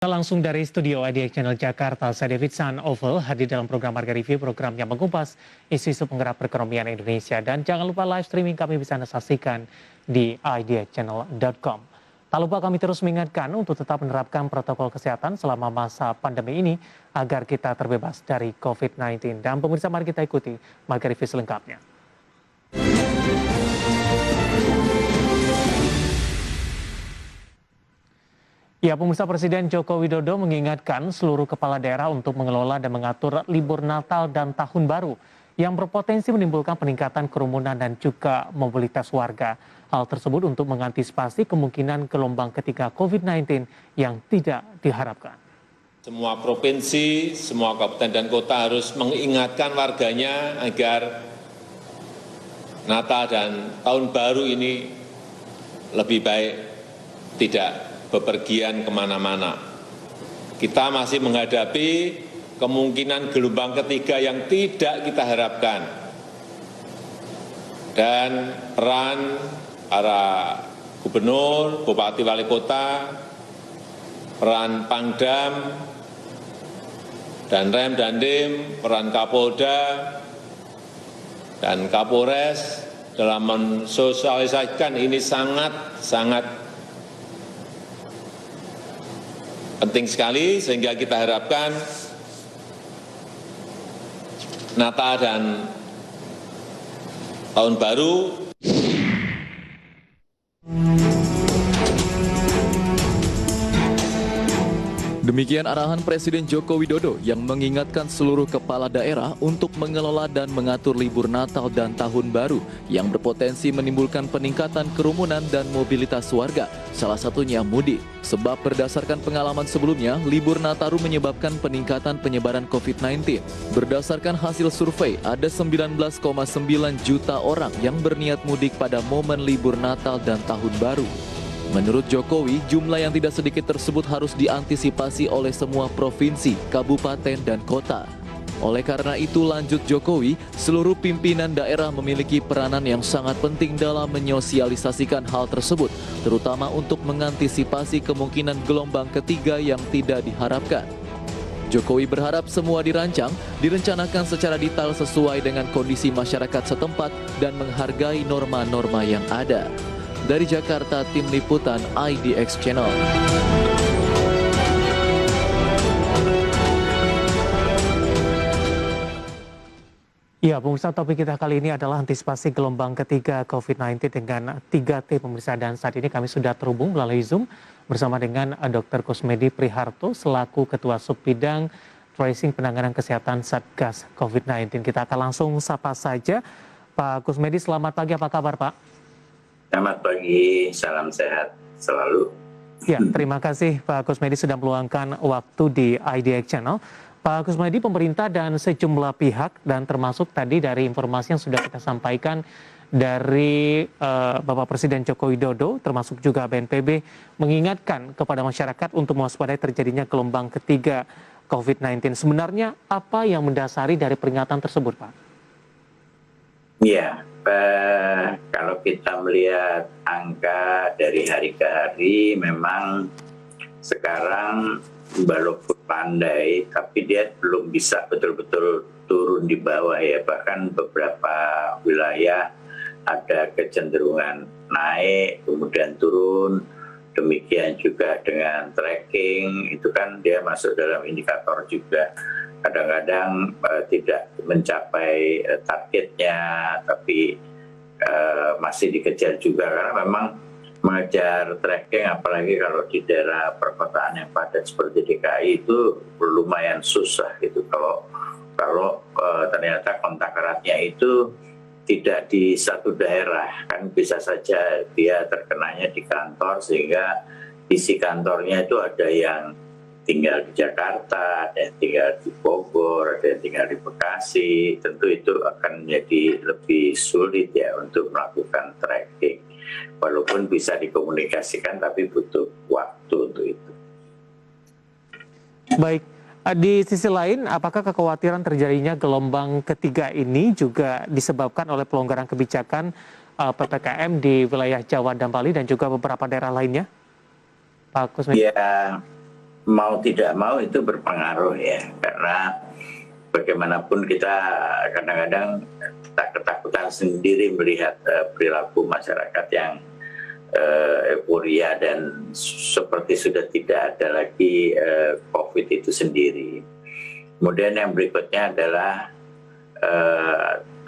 Langsung dari studio IDX Channel Jakarta, saya David San Oval hadir dalam program Harga Review, program yang mengupas isu-isu penggerak perekonomian Indonesia. Dan jangan lupa live streaming kami bisa Anda saksikan di idxchannel.com. Tak lupa kami terus mengingatkan untuk tetap menerapkan protokol kesehatan selama masa pandemi ini agar kita terbebas dari COVID-19. Dan pemirsa, mari kita ikuti Harga Review selengkapnya. Ya, pemirsa, Presiden Joko Widodo mengingatkan seluruh kepala daerah untuk mengelola dan mengatur libur Natal dan Tahun Baru yang berpotensi menimbulkan peningkatan kerumunan dan juga mobilitas warga. Hal tersebut untuk mengantisipasi kemungkinan gelombang ketiga COVID-19 yang tidak diharapkan. Semua provinsi, semua kabupaten dan kota harus mengingatkan warganya agar Natal dan Tahun Baru ini lebih baik tidak bepergian kemana-mana. Kita masih menghadapi kemungkinan gelombang ketiga yang tidak kita harapkan. Dan peran para gubernur, bupati, wali kota, peran Pangdam, dan Rem dan Dim, peran Kapolda, dan Kapolres dalam mensosialisasikan ini sangat penting sekali, sehingga kita harapkan Natal dan Tahun Baru Demikian arahan Presiden Joko Widodo yang mengingatkan seluruh kepala daerah untuk mengelola dan mengatur libur Natal dan Tahun Baru yang berpotensi menimbulkan peningkatan kerumunan dan mobilitas warga, salah satunya mudik. Sebab berdasarkan pengalaman sebelumnya, libur Nataru menyebabkan peningkatan penyebaran COVID-19. Berdasarkan hasil survei, ada 19,9 juta orang yang berniat mudik pada momen libur Natal dan Tahun Baru. Menurut Jokowi, jumlah yang tidak sedikit tersebut harus diantisipasi oleh semua provinsi, kabupaten, dan kota. Oleh karena itu, lanjut Jokowi, seluruh pimpinan daerah memiliki peranan yang sangat penting dalam menyosialisasikan hal tersebut, terutama untuk mengantisipasi kemungkinan gelombang ketiga yang tidak diharapkan. Jokowi berharap semua direncanakan secara detail sesuai dengan kondisi masyarakat setempat dan menghargai norma-norma yang ada. Dari Jakarta, Tim Liputan IDX Channel. Ya, pemirsa, topik kita kali ini adalah antisipasi gelombang ketiga COVID-19 dengan 3T, pemirsa. Dan saat ini kami sudah terhubung melalui Zoom bersama dengan Dr. Kusmedi Priharto selaku Ketua Subbidang Tracing Penanganan Kesehatan Satgas COVID-19. Kita akan langsung sapa saja. Pak Kusmedi, selamat pagi, apa kabar, Pak? Selamat pagi, salam sehat selalu. Ya, terima kasih Pak Kusmedi sudah meluangkan waktu di IDX Channel. Pak Kusmedi, pemerintah dan sejumlah pihak dan termasuk tadi dari informasi yang sudah kita sampaikan dari Bapak Presiden Joko Widodo, termasuk juga BNPB, mengingatkan kepada masyarakat untuk mewaspadai terjadinya gelombang ketiga COVID-19. Sebenarnya apa yang mendasari dari peringatan tersebut, Pak? Ya, kalau kita melihat angka dari hari ke hari, memang sekarang walaupun landai, tapi dia belum bisa betul-betul turun di bawah ya. Bahkan beberapa wilayah ada kecenderungan naik, kemudian turun. Demikian juga dengan tracking, itu kan dia masuk dalam indikator juga. Kadang-kadang tidak mencapai targetnya, tapi masih dikejar juga karena memang mengejar tracking, apalagi kalau di daerah perkotaan yang padat seperti DKI itu lumayan susah gitu. Kalau ternyata kontak eratnya itu tidak di satu daerah, kan bisa saja dia terkenanya di kantor, sehingga isi kantornya itu ada yang tinggal di Jakarta, ada yang tinggal di Bogor, ada yang tinggal di Bekasi. Tentu itu akan menjadi lebih sulit ya untuk melakukan tracking. Walaupun bisa dikomunikasikan, tapi butuh waktu untuk itu. Baik, di sisi lain, apakah kekhawatiran terjadinya gelombang ketiga ini juga disebabkan oleh pelonggaran kebijakan PPKM di wilayah Jawa dan Bali dan juga beberapa daerah lainnya? Pak Kusmedi. Ya, mau tidak mau itu berpengaruh ya, karena bagaimanapun kita kadang-kadang ketakutan sendiri melihat perilaku masyarakat yang euforia dan seperti sudah tidak ada lagi COVID itu sendiri. Kemudian yang berikutnya adalah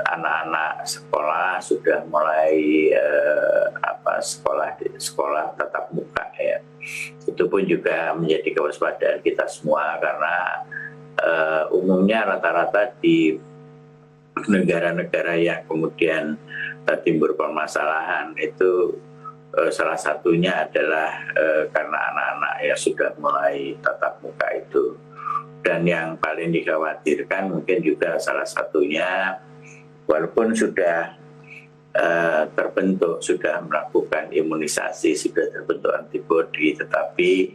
anak-anak sekolah sudah mulai sekolah tatap muka ya. Itu pun juga menjadi kewaspadaan kita semua, karena umumnya rata-rata di negara-negara yang kemudian timbul permasalahan itu salah satunya adalah karena anak-anak yang sudah mulai tatap muka itu. Dan yang paling dikhawatirkan mungkin juga salah satunya, walaupun sudah terbentuk, sudah melakukan imunisasi, sudah terbentuk antibodi, tetapi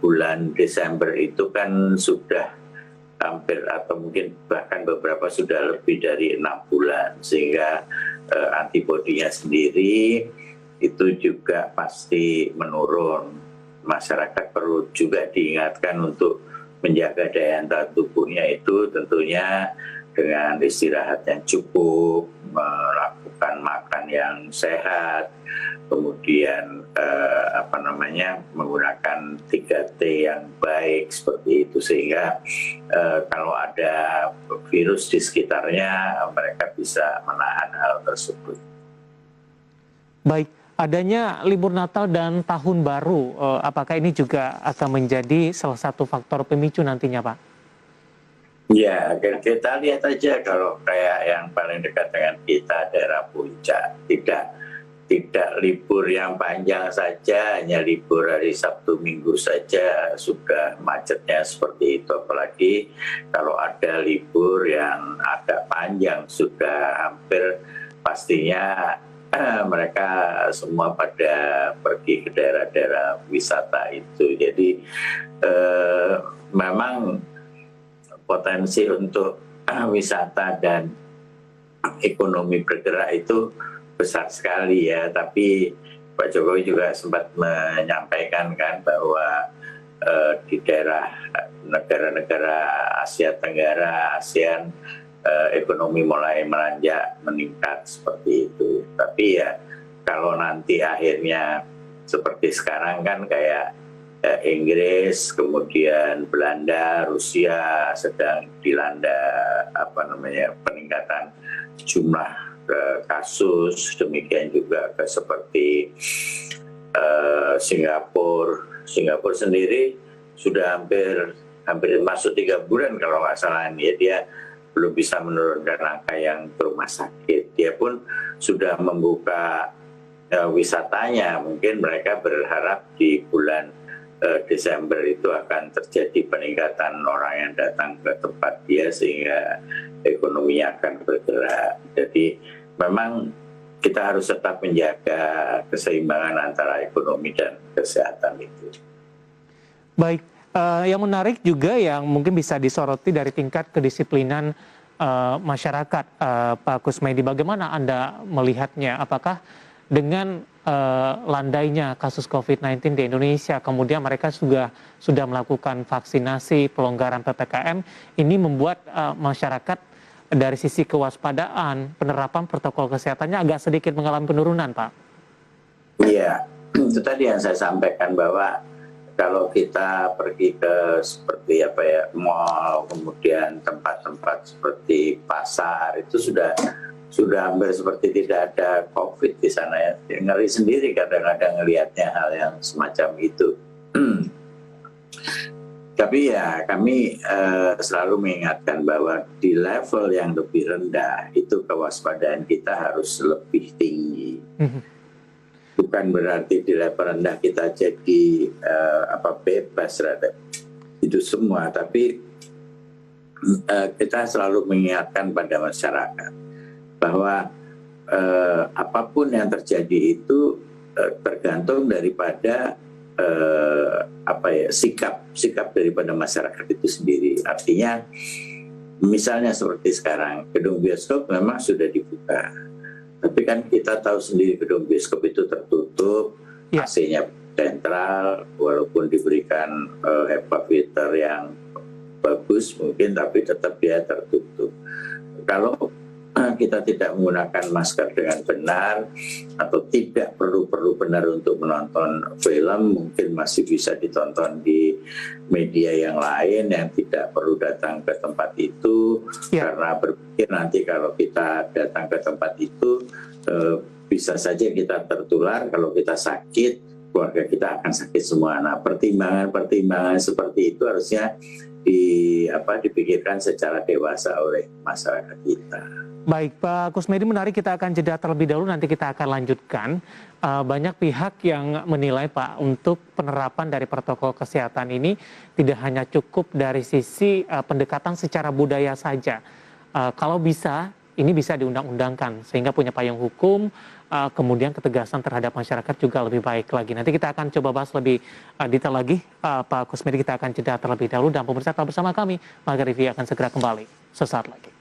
bulan Desember itu kan sudah hampir atau mungkin bahkan beberapa sudah lebih dari 6 bulan, sehingga antibodinya sendiri itu juga pasti menurun. Masyarakat perlu juga diingatkan untuk menjaga daya tahan tubuhnya itu tentunya dengan istirahat yang cukup, melakukan makan yang sehat, kemudian menggunakan 3T yang baik seperti itu, sehingga kalau ada virus di sekitarnya mereka bisa menahan hal tersebut. Baik, adanya libur Natal dan Tahun Baru, apakah ini juga akan menjadi salah satu faktor pemicu nantinya, Pak? Ya, kita lihat aja kalau kayak yang paling dekat dengan kita, daerah Puncak, tidak libur yang panjang saja, hanya libur hari Sabtu Minggu saja sudah macetnya seperti itu. Apalagi kalau ada libur yang agak panjang, sudah hampir pastinya mereka semua pada pergi ke daerah-daerah wisata itu. Jadi memang potensi untuk wisata dan ekonomi bergerak itu besar sekali ya. Tapi Pak Jokowi juga sempat menyampaikan kan bahwa di daerah negara-negara Asia Tenggara, ASEAN, ekonomi mulai melonjak, meningkat seperti itu. Tapi ya kalau nanti akhirnya seperti sekarang kan kayak Inggris, kemudian Belanda, Rusia sedang dilanda peningkatan jumlah kasus, demikian juga seperti Singapura sendiri sudah hampir masuk 3 bulan kalau nggak salah ya, dia belum bisa menurunkan angka yang ke rumah sakit. Dia pun sudah membuka wisatanya, mungkin mereka berharap di bulan Desember itu akan terjadi peningkatan orang yang datang ke tempat dia sehingga ekonominya akan bergerak. Jadi memang kita harus tetap menjaga keseimbangan antara ekonomi dan kesehatan itu. Baik, yang menarik juga yang mungkin bisa disoroti dari tingkat kedisiplinan masyarakat, Pak Kusmedi, bagaimana Anda melihatnya? Apakah dengan landainya kasus COVID-19 di Indonesia, kemudian mereka sudah melakukan vaksinasi, pelonggaran PPKM, ini membuat masyarakat dari sisi kewaspadaan, penerapan protokol kesehatannya agak sedikit mengalami penurunan, Pak? Iya, itu tadi yang saya sampaikan, bahwa kalau kita pergi ke seperti mall, kemudian tempat-tempat seperti pasar, itu sudah hampir seperti tidak ada COVID di sana ya. Ngeri sendiri kadang-kadang ngelihatnya hal yang semacam itu. Tapi ya kami selalu mengingatkan bahwa di level yang lebih rendah itu kewaspadaan kita harus lebih tinggi. Bukan berarti di level rendah kita jadi bebas terhadap itu semua, tapi kita selalu mengingatkan pada masyarakat bahwa apapun yang terjadi itu tergantung daripada sikap daripada masyarakat itu sendiri. Artinya misalnya seperti sekarang gedung bioskop memang sudah dibuka, tapi kan kita tahu sendiri gedung bioskop itu tertutup, AC-nya sentral, walaupun diberikan HEPA filter yang bagus mungkin, tapi tetap dia tertutup. Kalau kita tidak menggunakan masker dengan benar atau tidak perlu benar untuk menonton film, mungkin masih bisa ditonton di media yang lain yang tidak perlu datang ke tempat itu, karena berpikir nanti kalau kita datang ke tempat itu bisa saja kita tertular. Kalau kita sakit, keluarga kita akan sakit semua. Nah, pertimbangan seperti itu harusnya dipikirkan secara dewasa oleh masyarakat kita. Baik, Pak Kusmedi, menarik, kita akan jeda terlebih dahulu, nanti kita akan lanjutkan. Banyak pihak yang menilai, Pak, untuk penerapan dari protokol kesehatan ini tidak hanya cukup dari sisi pendekatan secara budaya saja. Kalau bisa, ini bisa diundang-undangkan sehingga punya payung hukum, kemudian ketegasan terhadap masyarakat juga lebih baik lagi. Nanti kita akan coba bahas lebih detail lagi, Pak Kusmedi. Kita akan jeda terlebih dahulu, dan pemirsa tetap bersama kami. Maka review akan segera kembali sesaat lagi.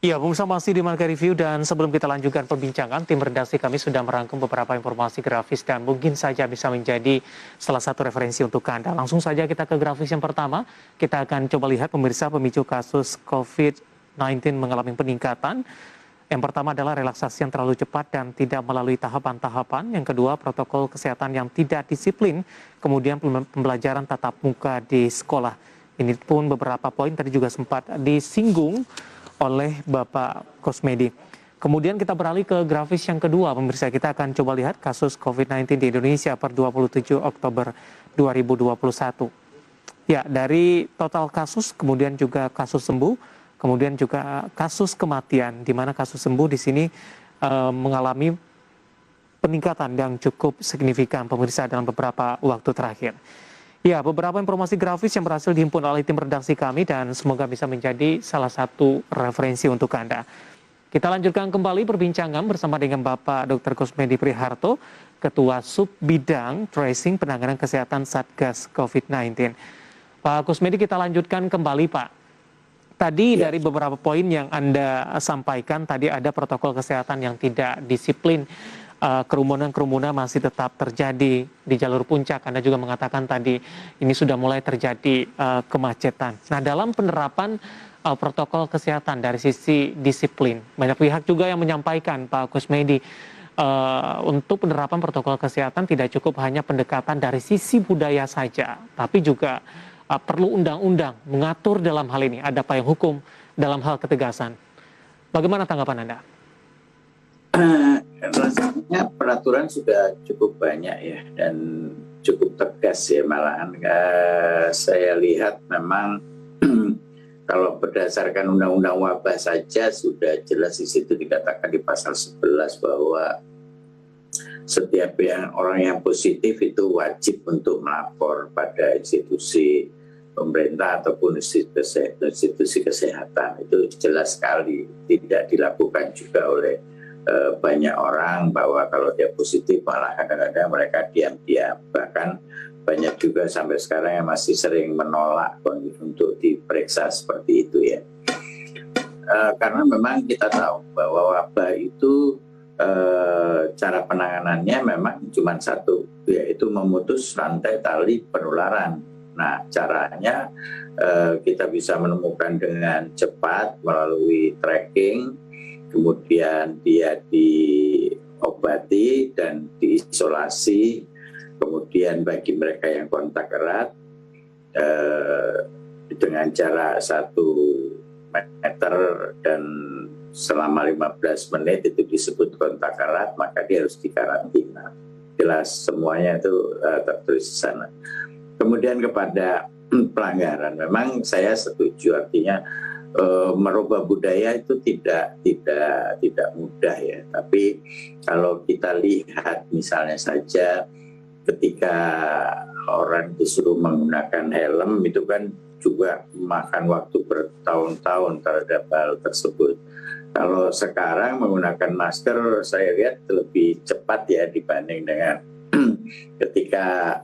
Ya, pemirsa, masih di Marga Review, dan sebelum kita lanjutkan perbincangan, tim redaksi kami sudah merangkum beberapa informasi grafis dan mungkin saja bisa menjadi salah satu referensi untuk Anda. Langsung saja kita ke grafis yang pertama. Kita akan coba lihat, pemirsa, pemicu kasus COVID-19 mengalami peningkatan. Yang pertama adalah relaksasi yang terlalu cepat dan tidak melalui tahapan-tahapan. Yang kedua, protokol kesehatan yang tidak disiplin. Kemudian pembelajaran tatap muka di sekolah. Ini pun beberapa poin tadi juga sempat disinggung oleh Bapak Kusmedi. Kemudian kita beralih ke grafis yang kedua, pemirsa. Kita akan coba lihat kasus COVID-19 di Indonesia per 27 Oktober 2021. Ya, dari total kasus, kemudian juga kasus sembuh, kemudian juga kasus kematian, di mana kasus sembuh di sini mengalami peningkatan yang cukup signifikan, pemirsa, dalam beberapa waktu terakhir. Ya, beberapa informasi grafis yang berhasil dihimpun oleh tim redaksi kami dan semoga bisa menjadi salah satu referensi untuk Anda. Kita lanjutkan kembali perbincangan bersama dengan Bapak Dr. Kusmedi Priharto, Ketua Subbidang Tracing Penanganan Kesehatan Satgas COVID-19. Pak Kusmedi, kita lanjutkan kembali, Pak. Tadi dari beberapa poin yang Anda sampaikan, tadi ada protokol kesehatan yang tidak disiplin. Kerumunan-kerumunan masih tetap terjadi di jalur puncak. Anda juga mengatakan tadi ini sudah mulai terjadi kemacetan. Nah, dalam penerapan protokol kesehatan dari sisi disiplin, banyak pihak juga yang menyampaikan, Pak Kusmedi, untuk penerapan protokol kesehatan tidak cukup hanya pendekatan dari sisi budaya saja, tapi juga perlu undang-undang mengatur dalam hal ini, ada payung hukum dalam hal ketegasan. Bagaimana tanggapan Anda? Rasanya peraturan sudah cukup banyak ya, dan cukup tegas ya, malahan saya lihat memang kalau berdasarkan undang-undang wabah saja sudah jelas di situ dikatakan di pasal 11 bahwa setiap orang yang positif itu wajib untuk melapor pada institusi pemerintah ataupun institusi kesehatan. Itu jelas sekali tidak dilakukan juga oleh banyak orang, bahwa kalau dia positif malah kadang-kadang mereka diam-diam. Bahkan banyak juga sampai sekarang yang masih sering menolak untuk diperiksa seperti itu ya. Karena memang kita tahu bahwa wabah itu cara penanganannya memang cuma satu, yaitu memutus rantai tali penularan. Nah, caranya kita bisa menemukan dengan cepat melalui tracking, kemudian dia diobati dan diisolasi, kemudian bagi mereka yang kontak erat dengan jarak 1 meter dan selama 15 menit itu disebut kontak erat, maka dia harus dikarantina. Jelas semuanya itu tertulis di sana. Kemudian kepada pelanggaran, memang saya setuju, artinya merubah budaya itu tidak mudah ya. Tapi kalau kita lihat misalnya saja ketika orang disuruh menggunakan helm, itu kan juga makan waktu bertahun-tahun terhadap hal tersebut. Kalau sekarang menggunakan masker saya lihat lebih cepat ya dibanding dengan ketika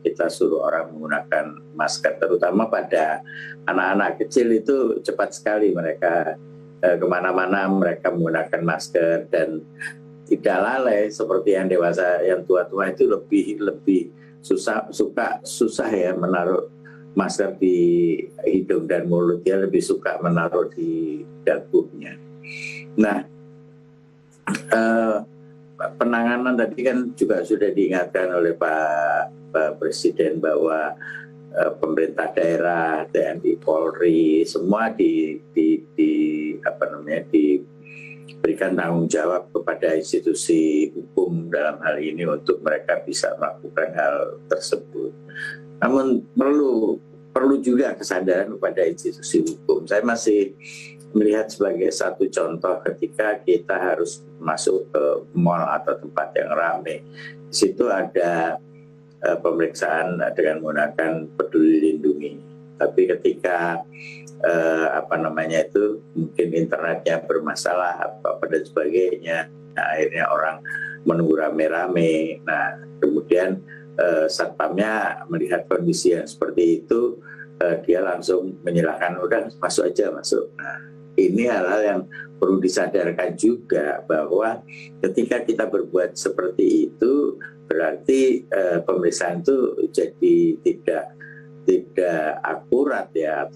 kita suruh orang menggunakan masker, terutama pada anak-anak kecil itu cepat sekali mereka kemana-mana mereka menggunakan masker dan tidak lalai seperti yang dewasa, yang tua-tua itu lebih susah ya menaruh masker di hidung dan mulut, dia lebih suka menaruh di dagunya. Nah, penanganan tadi kan juga sudah diingatkan oleh Pak Presiden bahwa pemerintah daerah, TNI, Polri, semua diberikan tanggung jawab kepada institusi hukum dalam hal ini untuk mereka bisa melakukan hal tersebut. Namun perlu juga kesadaran kepada institusi hukum. Saya masih melihat sebagai satu contoh ketika kita harus masuk ke mal atau tempat yang ramai. Di situ ada pemeriksaan dengan menggunakan Peduli Lindungi. Tapi ketika mungkin internetnya bermasalah dan sebagainya, akhirnya orang menunggu rame-rame. Nah, kemudian satpamnya melihat kondisi yang seperti itu, dia langsung menyilahkan, udah masuk aja, masuk. Nah, ini hal-hal yang perlu disadarkan juga bahwa ketika kita berbuat seperti itu, berarti pemeriksaan itu jadi tidak akurat ya,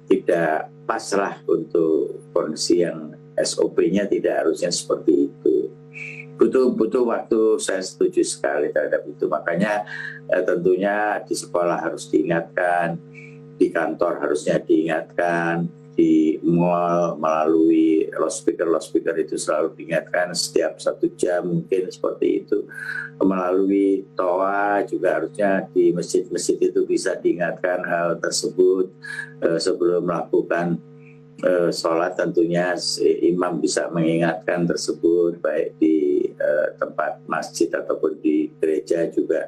tidak pasrah untuk kondisi yang SOP-nya tidak harusnya seperti itu. Butuh waktu, saya setuju sekali terhadap itu. Makanya tentunya di sekolah harus diingatkan, di kantor harusnya diingatkan, di mall melalui loudspeaker itu selalu diingatkan setiap 1 jam mungkin seperti itu. Melalui toa juga harusnya di masjid-masjid itu bisa diingatkan hal tersebut sebelum melakukan sholat. Tentunya imam bisa mengingatkan tersebut baik di tempat masjid ataupun di gereja juga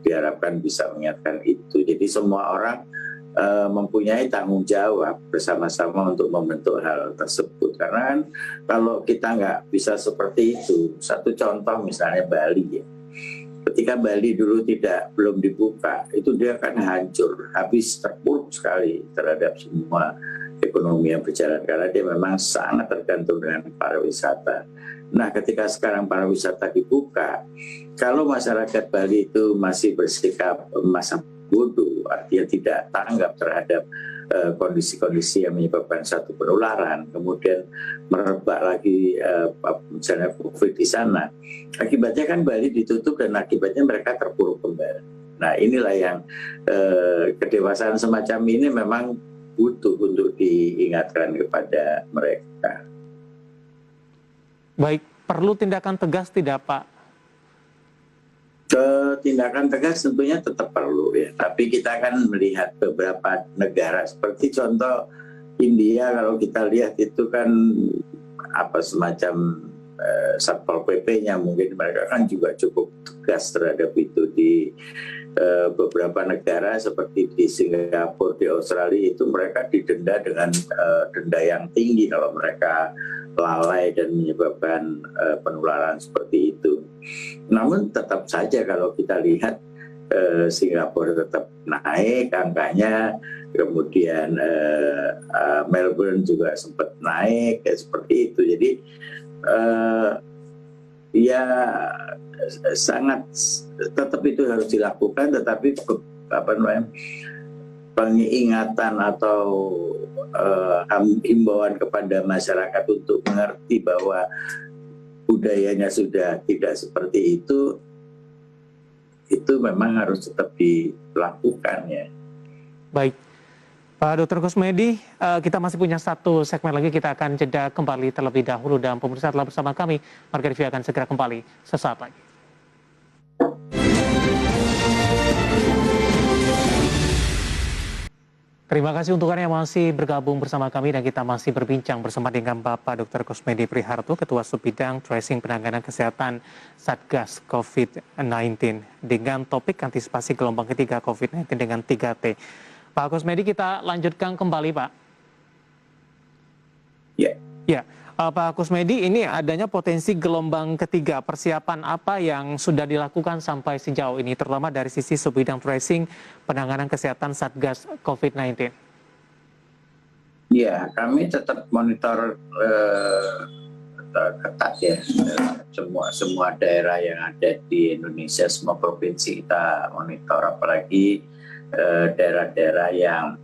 diharapkan bisa mengingatkan itu. Jadi semua orang mempunyai tanggung jawab bersama-sama untuk membentuk hal tersebut. Karena kalau kita nggak bisa seperti itu, satu contoh misalnya Bali ya. Ketika Bali dulu belum dibuka, itu dia akan hancur, habis terpuruk sekali terhadap semua ekonomi yang berjalan karena dia memang sangat tergantung dengan pariwisata. Nah, ketika sekarang pariwisata dibuka, kalau masyarakat Bali itu masih bersikap masa bodoh, artinya tidak tanggap terhadap kondisi-kondisi yang menyebabkan satu penularan, kemudian merebak lagi misalnya COVID di sana, akibatnya kan Bali ditutup dan akibatnya mereka terpuruk kembali. Nah, inilah yang kedewasaan semacam ini memang butuh untuk diingatkan kepada mereka. Baik, perlu tindakan tegas tidak Pak? Tindakan tegas tentunya tetap perlu ya, tapi kita akan melihat beberapa negara seperti contoh India, kalau kita lihat itu kan semacam Satpol PP-nya mungkin mereka kan juga cukup tegas terhadap itu. Di beberapa negara seperti di Singapura, di Australia itu mereka didenda dengan denda yang tinggi kalau mereka lalai dan menyebabkan penularan seperti itu. Namun tetap saja kalau kita lihat Singapura tetap naik angkanya, kemudian Melbourne juga sempat naik kayak seperti itu. Jadi ya sangat tetap itu harus dilakukan, tetapi pengingatan atau himbauan kepada masyarakat untuk mengerti bahwa budayanya sudah tidak seperti itu memang harus tetap dilakukan ya. Baik, Pak Dr. Kusmedi, kita masih punya satu segmen lagi, kita akan jeda kembali terlebih dahulu dan pemirsa telah bersama kami. Marga TV akan segera kembali sesaat lagi. Terima kasih untuk Anda yang masih bergabung bersama kami dan kita masih berbincang bersama dengan Bapak Dr. Kusmedi Priharto, Ketua Subbidang Tracing Penanganan Kesehatan Satgas COVID-19 dengan topik antisipasi gelombang ketiga COVID-19 dengan 3T. Pak Kusmedi, kita lanjutkan kembali Pak. Ya. Ya, Pak Kusmedi, ini adanya potensi gelombang ketiga. Persiapan apa yang sudah dilakukan sampai sejauh ini, terutama dari sisi subbidang tracing penanganan kesehatan Satgas COVID-19? Ya, kami tetap monitor ketat ya. Semua daerah yang ada di Indonesia, semua provinsi kita monitor, apalagi daerah-daerah yang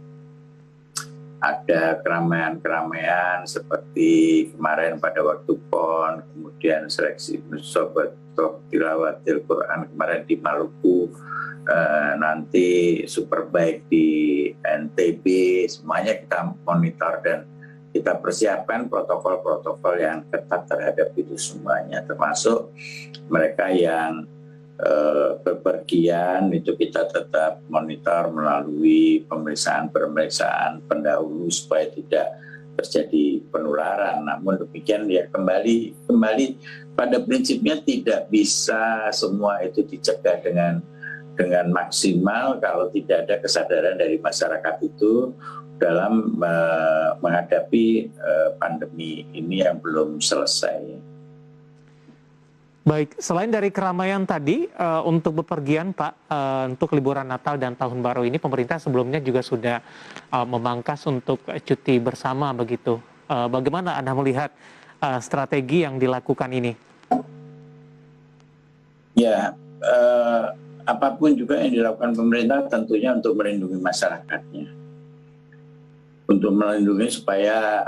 ada keramaian-keramaian seperti kemarin pada waktu PON, kemudian seleksi sobat tilawatil Quran kemarin di Maluku, nanti Superbike di NTB, semuanya kita monitor dan kita persiapkan protokol-protokol yang ketat terhadap itu semuanya, termasuk mereka yang bepergian itu kita tetap monitor melalui pemeriksaan pendahulu supaya tidak terjadi penularan. Namun demikian ya kembali pada prinsipnya tidak bisa semua itu dicegah dengan maksimal kalau tidak ada kesadaran dari masyarakat itu dalam menghadapi pandemi ini yang belum selesai. Baik, selain dari keramaian tadi, untuk bepergian Pak, untuk liburan Natal dan Tahun Baru ini, pemerintah sebelumnya juga sudah memangkas untuk cuti bersama begitu. Bagaimana Anda melihat strategi yang dilakukan ini? Ya, apapun juga yang dilakukan pemerintah tentunya untuk melindungi masyarakatnya. Untuk melindungi supaya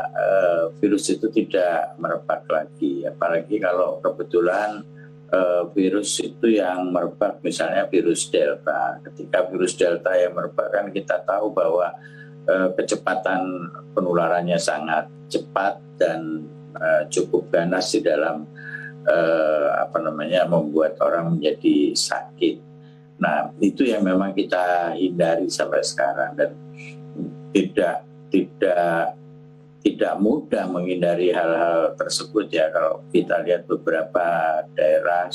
virus itu tidak merebak lagi. Apalagi kalau kebetulan virus itu yang merebak misalnya virus Delta. Ketika virus Delta yang merebak kan kita tahu bahwa kecepatan penularannya sangat cepat dan cukup ganas di dalam membuat orang menjadi sakit. Nah, itu yang memang kita hindari sampai sekarang dan tidak mudah menghindari hal-hal tersebut ya. Kalau kita lihat beberapa daerah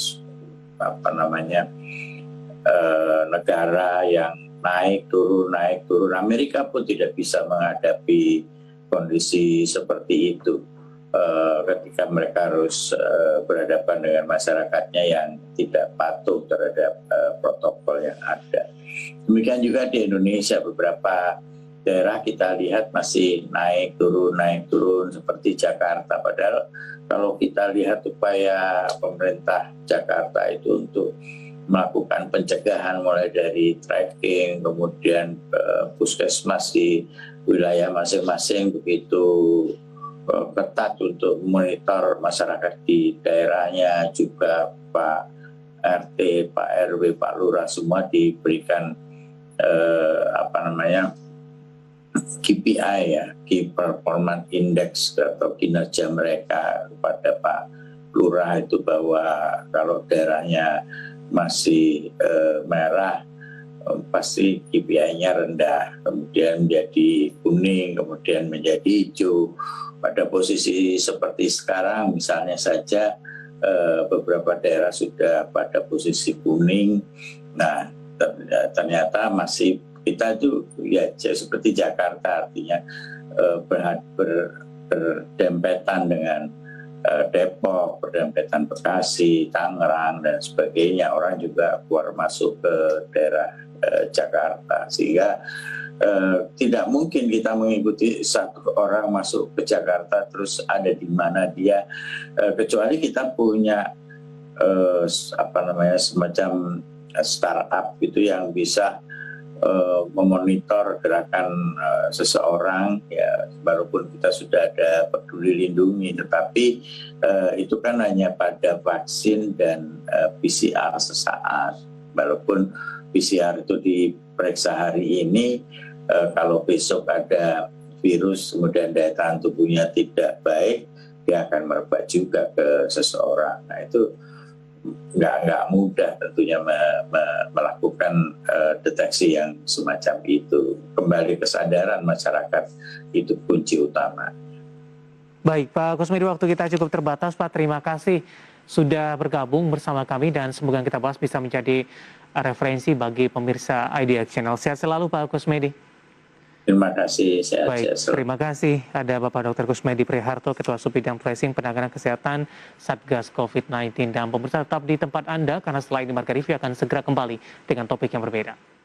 negara yang naik turun, Amerika pun tidak bisa menghadapi kondisi seperti itu ketika mereka harus berhadapan dengan masyarakatnya yang tidak patuh terhadap protokol yang ada. Demikian juga di Indonesia beberapa daerah kita lihat masih naik turun seperti Jakarta. Padahal kalau kita lihat upaya pemerintah Jakarta itu untuk melakukan pencegahan mulai dari tracking, kemudian puskesmas di wilayah masing-masing begitu ketat untuk memonitor masyarakat di daerahnya, juga Pak RT, Pak RW, Pak Lurah semua diberikan KPI ya, Key Performance Index atau kinerja mereka kepada Pak Lurah itu bahwa kalau daerahnya masih merah pasti KPI-nya rendah, kemudian menjadi kuning, kemudian menjadi hijau. Pada posisi seperti sekarang misalnya saja beberapa daerah sudah pada posisi kuning. Nah, ternyata masih kita itu ya seperti Jakarta, artinya berdempetan dengan Depok, berdempetan Bekasi, Tangerang dan sebagainya. Orang juga keluar masuk ke daerah Jakarta, sehingga tidak mungkin kita mengikuti satu orang masuk ke Jakarta terus ada di mana dia, kecuali kita punya semacam startup itu yang bisa memonitor gerakan seseorang ya, walaupun kita sudah ada Peduli Lindungi, tetapi itu kan hanya pada vaksin dan PCR sesaat. Walaupun PCR itu diperiksa hari ini, kalau besok ada virus kemudian daya tahan tubuhnya tidak baik, dia akan merebak juga ke seseorang. Nah, itu nggak mudah tentunya melakukan deteksi yang semacam itu. Kembali kesadaran masyarakat itu kunci utama. Baik, Pak Kusmedi, waktu kita cukup terbatas, Pak. Terima kasih sudah bergabung bersama kami dan semoga kita bahas bisa menjadi referensi bagi pemirsa IDX Channel. Sehat selalu, Pak Kusmedi. Terima kasih, sehat-sehat Baik, selalu. terima kasih. Ada Bapak Dr. Kusmedi Priharto, Ketua Subbidang Tracing Penanganan Kesehatan Satgas COVID-19. Dan pemirsa tetap di tempat Anda, karena setelah ini Marga Rivi akan segera kembali dengan topik yang berbeda.